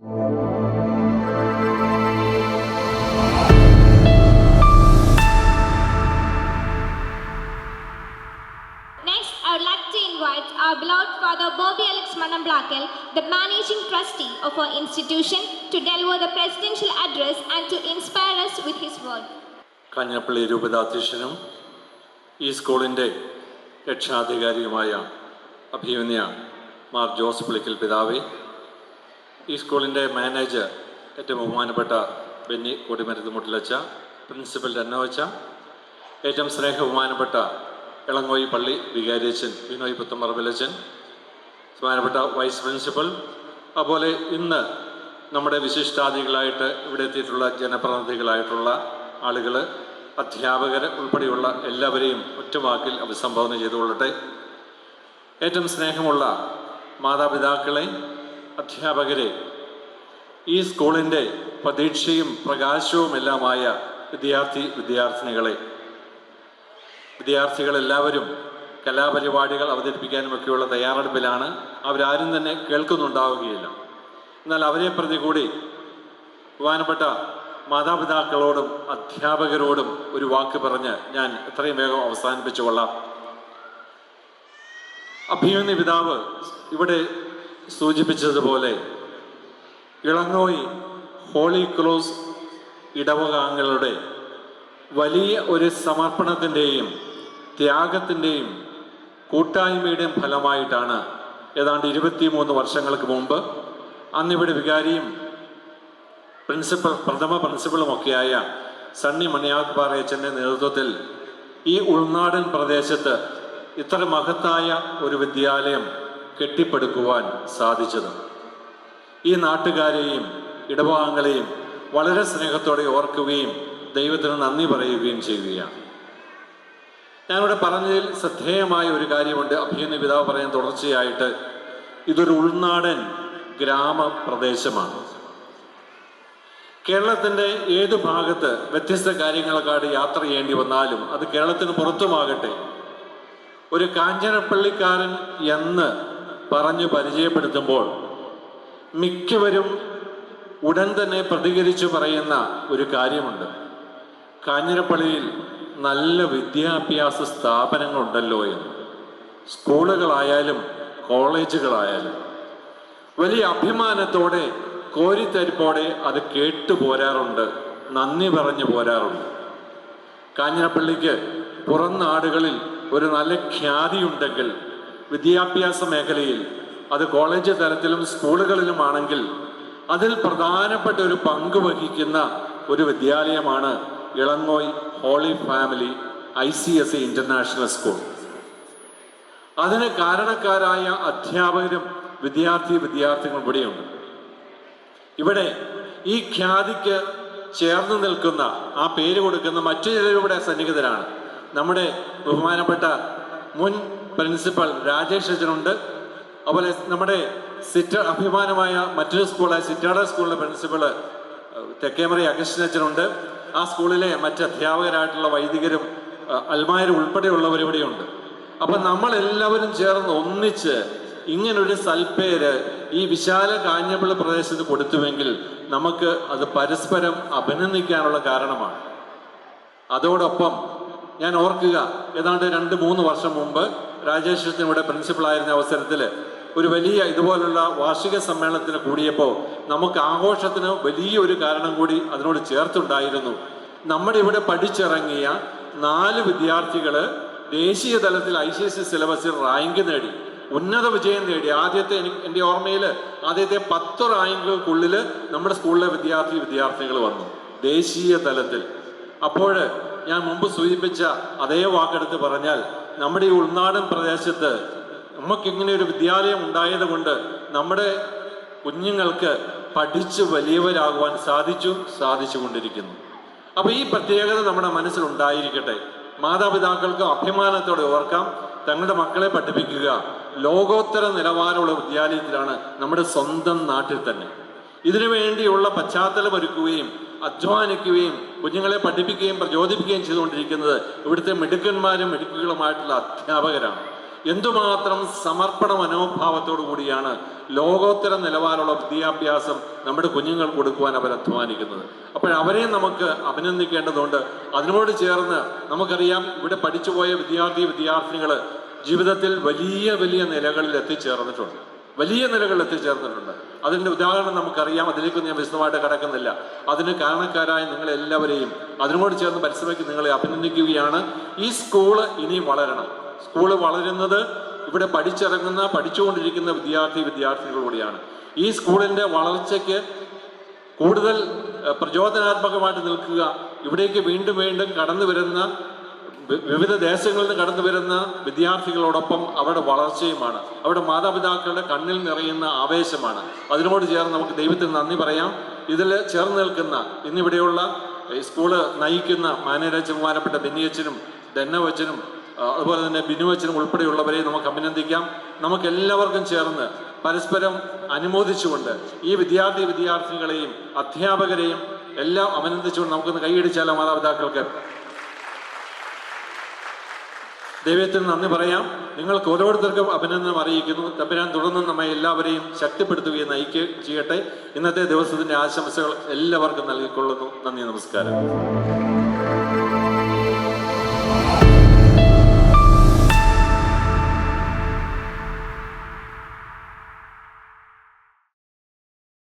Next, I would like to invite our beloved Father Bobby Alex Manamblakal, the Managing Trustee of our institution, to deliver the presidential address and to inspire us with his word. Kanjirappally രൂപതാധ്യക്ഷനും ഈ സ്കൂളിൻ്റെ രക്ഷാധികാരിയുമായ അഭിമന്യ മാർ ജോസ് പുളിക്കൽ പിതാവേ, ഈ സ്കൂളിൻ്റെ manager ഏറ്റവും ബഹുമാനപ്പെട്ട Benny കൊടിമരുന്ന് മുട്ടിലച്ച, principal രന്നോച്ച, ഏറ്റവും സ്നേഹബഹുമാനപ്പെട്ട ഇളങ്ങോയി പള്ളി വികാരിയച്ഛൻ ബിനോയ് പുത്തമ്പറമ്പിലച്ചൻ, ബഹുമാനപ്പെട്ട വൈസ് പ്രിൻസിപ്പൽ, അതുപോലെ ഇന്ന് നമ്മുടെ വിശിഷ്ടാതിഥികളായിട്ട് ഇവിടെ എത്തിയിട്ടുള്ള ജനപ്രതിനിധികളായിട്ടുള്ള ആളുകൾ, അധ്യാപകർ ഉൾപ്പെടെയുള്ള എല്ലാവരെയും ഒറ്റവാക്കിൽ അഭിസംബോധന ചെയ്തുകൊള്ളട്ടെ. ഏറ്റവും സ്നേഹമുള്ള മാതാപിതാക്കളെ, അധ്യാപകരെ, ഈ സ്കൂളിൻ്റെ പ്രതീക്ഷയും പ്രകാശവുമെല്ലാമായ വിദ്യാർത്ഥിനികളെ, വിദ്യാർത്ഥികളെല്ലാവരും കലാപരിപാടികൾ അവതരിപ്പിക്കാനുമൊക്കെയുള്ള തയ്യാറെടുപ്പിലാണ്. അവരാരും തന്നെ കേൾക്കുന്നുണ്ടാവുകയില്ല. എന്നാൽ അവരെ പ്രതി കൂടി ബഹുമാനപ്പെട്ട മാതാപിതാക്കളോടും അധ്യാപകരോടും ഒരു വാക്ക് പറഞ്ഞ് ഞാൻ എത്രയും വേഗം അവസാനിപ്പിച്ചു കൊള്ളാം. അഭിമന്യ പിതാവ് ഇവിടെ സൂചിപ്പിച്ചതുപോലെ ഇളങ്ങോയി ഹോളി ക്രോസ് ഇടവകാംഗങ്ങളുടെ വലിയ ഒരു സമർപ്പണത്തിൻ്റെയും ത്യാഗത്തിൻ്റെയും കൂട്ടായ്മയുടെയും ഫലമായിട്ടാണ് ഏതാണ്ട് 23 വർഷങ്ങൾക്ക് മുമ്പ് അന്നിവിടെ വികാരിയും പ്രഥമ പ്രിൻസിപ്പളുമൊക്കെയായ സണ്ണി മണിയാപ്പാറയച്ചൻ്റെ നേതൃത്വത്തിൽ ഈ ഉൾനാടൻ പ്രദേശത്ത് ഇത്ര മഹത്തായ ഒരു വിദ്യാലയം കെട്ടിപ്പടുക്കുവാൻ സാധിച്ചത്. ഈ നാട്ടുകാരെയും ഇടവകാംഗങ്ങളെയും വളരെ സ്നേഹത്തോടെ ഓർക്കുകയും ദൈവത്തിന് നന്ദി പറയുകയും ചെയ്യുകയാണ്. ഞാനിവിടെ പറഞ്ഞതിൽ ശ്രദ്ധേയമായ ഒരു കാര്യമുണ്ട്. അഭിമന്യ പിതാവ് പറയാൻ തുടർച്ചയായിട്ട് ഇതൊരു ഉൾനാടൻ ഗ്രാമപ്രദേശമാണ്. കേരളത്തിൻ്റെ ഏതു ഭാഗത്ത് വ്യത്യസ്ത കാര്യങ്ങൾക്കാട് യാത്ര ചെയ്യേണ്ടി വന്നാലും, അത് കേരളത്തിന് പുറത്തുമാകട്ടെ, ഒരു കാഞ്ഞിരപ്പള്ളിക്കാരൻ എന്ന് പറഞ്ഞു പരിചയപ്പെടുത്തുമ്പോൾ മിക്കവരും ഉടൻ തന്നെ പ്രതികരിച്ചു പറയുന്ന ഒരു കാര്യമുണ്ട്: കാഞ്ഞിരപ്പള്ളിയിൽ നല്ല വിദ്യാഭ്യാസ സ്ഥാപനങ്ങളുണ്ടല്ലോ എന്ന്. സ്കൂളുകളായാലും കോളേജുകളായാലും വലിയ അഭിമാനത്തോടെ കോരിത്തരിപ്പോടെ അത് കേട്ടു പോരാറുണ്ട്, നന്ദി പറഞ്ഞു പോരാറുണ്ട്. കാഞ്ഞിരപ്പള്ളിക്ക് പുറം നാടുകളിൽ ഒരു നല്ല ഖ്യാതിയുണ്ടെങ്കിൽ വിദ്യാഭ്യാസ മേഖലയിൽ, അത് കോളേജ് തലത്തിലും സ്കൂളുകളിലുമാണെങ്കിൽ, അതിൽ പ്രധാനപ്പെട്ട ഒരു പങ്ക് വഹിക്കുന്ന ഒരു വിദ്യാലയമാണ് Elangoi holy family ICSE international school. അതിന് കാരണക്കാരായ അധ്യാപകരും വിദ്യാർത്ഥികളും ഇവിടെയുണ്ട്. ഇവിടെ ഈ ഖ്യാതിക്ക് ചേർന്ന് നിൽക്കുന്ന, ആ പേര് കൊടുക്കുന്ന മറ്റു ചിലരും ഇവിടെ സന്നിഹിതരാണ്. നമ്മുടെ ബഹുമാനപ്പെട്ട മുൻ പ്രിൻസിപ്പൽ രാജേഷ് അച്ഛനുണ്ട്. അതുപോലെ നമ്മുടെ അഭിമാനമായ മറ്റൊരു സ്കൂളായ സിറ്റാഡ സ്കൂളിലെ പ്രിൻസിപ്പൾ തെക്കേമറി അഗസ്റ്റിൻ അച്ഛനുണ്ട്. ആ സ്കൂളിലെ മറ്റ് അധ്യാപകരായിട്ടുള്ള വൈദികരും അൽമായരും ഉൾപ്പെടെയുള്ളവരിവിടെയുണ്ട്. അപ്പം നമ്മളെല്ലാവരും ചേർന്ന് ഒന്നിച്ച് ഇങ്ങനൊരു സൽപ്പേര് ഈ വിശാല കാഞ്ഞിരപ്പള്ളി പ്രദേശത്ത് കൊടുത്തുവെങ്കിൽ നമുക്ക് അത് പരസ്പരം അഭിനന്ദിക്കാനുള്ള കാരണമാണ്. അതോടൊപ്പം ഞാൻ ഓർക്കുക, ഏതാണ്ട് 2-3 വർഷം മുമ്പ് രാജേഷത്തിന് ഇവിടെ പ്രിൻസിപ്പളായിരുന്ന അവസരത്തിൽ ഒരു വലിയ ഇതുപോലുള്ള വാർഷിക സമ്മേളനത്തിന് കൂടിയപ്പോൾ നമുക്ക് ആഘോഷത്തിന് വലിയൊരു കാരണം കൂടി അതിനോട് ചേർത്തുണ്ടായിരുന്നു. നമ്മുടെ ഇവിടെ പഠിച്ചിറങ്ങിയ 4 വിദ്യാർത്ഥികൾ ദേശീയ തലത്തിൽ ICSE സിലബസിൽ റാങ്ക് നേടി, ഉന്നത വിജയം നേടി. എൻ്റെ ഓർമ്മയിൽ ആദ്യത്തെ 10 റാങ്കുകൾക്കുള്ളിൽ നമ്മുടെ സ്കൂളിലെ വിദ്യാർത്ഥികൾ വന്നു ദേശീയ തലത്തിൽ. അപ്പോൾ ഞാൻ മുമ്പ് സൂചിപ്പിച്ച അതേ വാക്കെടുത്ത് പറഞ്ഞാൽ, നമ്മുടെ ഈ ഉൾനാടൻ പ്രദേശത്ത് നമുക്കിങ്ങനെ ഒരു വിദ്യാലയം ഉണ്ടായത് കൊണ്ട് നമ്മുടെ കുഞ്ഞുങ്ങൾക്ക് പഠിച്ച് വലിയവരാകുവാൻ സാധിച്ചുകൊണ്ടിരിക്കുന്നു. അപ്പോൾ ഈ പ്രത്യേകത നമ്മുടെ മനസ്സിലുണ്ടായിരിക്കട്ടെ. മാതാപിതാക്കൾക്ക് അഭിമാനത്തോടെ ഓർക്കാം, തങ്ങളുടെ മക്കളെ പഠിപ്പിക്കുക ലോകോത്തര നിലവാരമുള്ള വിദ്യാലയത്തിലാണ്, നമ്മുടെ സ്വന്തം നാട്ടിൽ തന്നെ. ഇതിനു വേണ്ടിയുള്ള പശ്ചാത്തലമൊരുക്കുകയും അധ്വാനിക്കുകയും കുഞ്ഞുങ്ങളെ പഠിപ്പിക്കുകയും പ്രചോദിപ്പിക്കുകയും ചെയ്തുകൊണ്ടിരിക്കുന്നത് ഇവിടുത്തെ മിടുക്കന്മാരും മിടുക്കുകളുമായിട്ടുള്ള അധ്യാപകരാണ്. എന്തുമാത്രം സമർപ്പണ മനോഭാവത്തോടു കൂടിയാണ് ലോകോത്തര നിലവാരമുള്ള വിദ്യാഭ്യാസം നമ്മുടെ കുഞ്ഞുങ്ങൾ കൊടുക്കുവാൻ അവർ അധ്വാനിക്കുന്നത്. അപ്പോൾ അവരെയും നമുക്ക് അഭിനന്ദിക്കേണ്ടതുണ്ട്. അതിനോട് ചേർന്ന് നമുക്കറിയാം, ഇവിടെ പഠിച്ചുപോയ വിദ്യാർത്ഥിനികൾ ജീവിതത്തിൽ വലിയ വലിയ നിലകളിൽ എത്തിച്ചേർന്നിട്ടുണ്ട്. അതിൻ്റെ ഉദാഹരണം നമുക്കറിയാം. അതിലേക്കൊന്നും ഞാൻ വിശദമായിട്ട് കടക്കുന്നില്ല. അതിന് കാരണക്കാരായ നിങ്ങളെല്ലാവരെയും അതിനോട് ചേർന്ന് പരിശ്രമിക്കുന്ന നിങ്ങളെ അഭിനന്ദിക്കുകയാണ്. ഈ സ്കൂള് ഇനിയും വളരണം. സ്കൂള് വളരുന്നത് ഇവിടെ പഠിച്ചുകൊണ്ടിരിക്കുന്ന വിദ്യാർത്ഥിനികളോടെയാണ്. ഈ സ്കൂളിൻ്റെ വളർച്ചയ്ക്ക് കൂടുതൽ പ്രചോദനാത്മകമായിട്ട് നിൽക്കുക ഇവിടേക്ക് വീണ്ടും വീണ്ടും കടന്നു വരുന്ന വിവിധ ദേശങ്ങളിൽ നിന്ന് കടന്നു വരുന്ന വിദ്യാർത്ഥികളോടൊപ്പം അവരുടെ വളർച്ചയുമാണ്. അവരുടെ മാതാപിതാക്കളുടെ കണ്ണിൽ നിറയുന്ന ആവേശമാണ്. അതിനോട് ചേർന്ന് നമുക്ക് ദൈവത്തിന് നന്ദി പറയാം. ഇതിൽ ചേർന്ന് നിൽക്കുന്ന ഇന്നിവിടെയുള്ള സ്കൂള് നയിക്കുന്ന മാനേജർ ബഹുമാനപ്പെട്ട ബെന്നിയച്ചനും ഡെന്നവച്ചനും അതുപോലെ തന്നെ ബിനുവച്ചനും ഉൾപ്പെടെയുള്ളവരെ നമുക്ക് അഭിനന്ദിക്കാം. നമുക്ക് എല്ലാവർക്കും ചേർന്ന് പരസ്പരം അനുമോദിച്ചുകൊണ്ട് ഈ വിദ്യാർത്ഥിനികളെയും അധ്യാപകരെയും എല്ലാം അഭിനന്ദിച്ചുകൊണ്ട് നമുക്കൊന്ന് കൈയടിച്ചാലോ മാതാപിതാക്കൾക്ക്. ദൈവത്തിന് നന്ദി പറയാം. നിങ്ങൾക്ക് ഓരോരുത്തർക്കും അഭിനന്ദനം അറിയിക്കുന്നു. തമ്പുരാൻ തുടർന്ന് നമ്മെ എല്ലാവരെയും ശക്തിപ്പെടുത്തുകയും നയിക്കുകയും ചെയ്യട്ടെ. ഇന്നത്തെ ദിവസത്തിന്റെ ആശംസകൾ എല്ലാവർക്കും നൽകിക്കൊള്ളുന്നു. നന്ദി, നമസ്കാരം.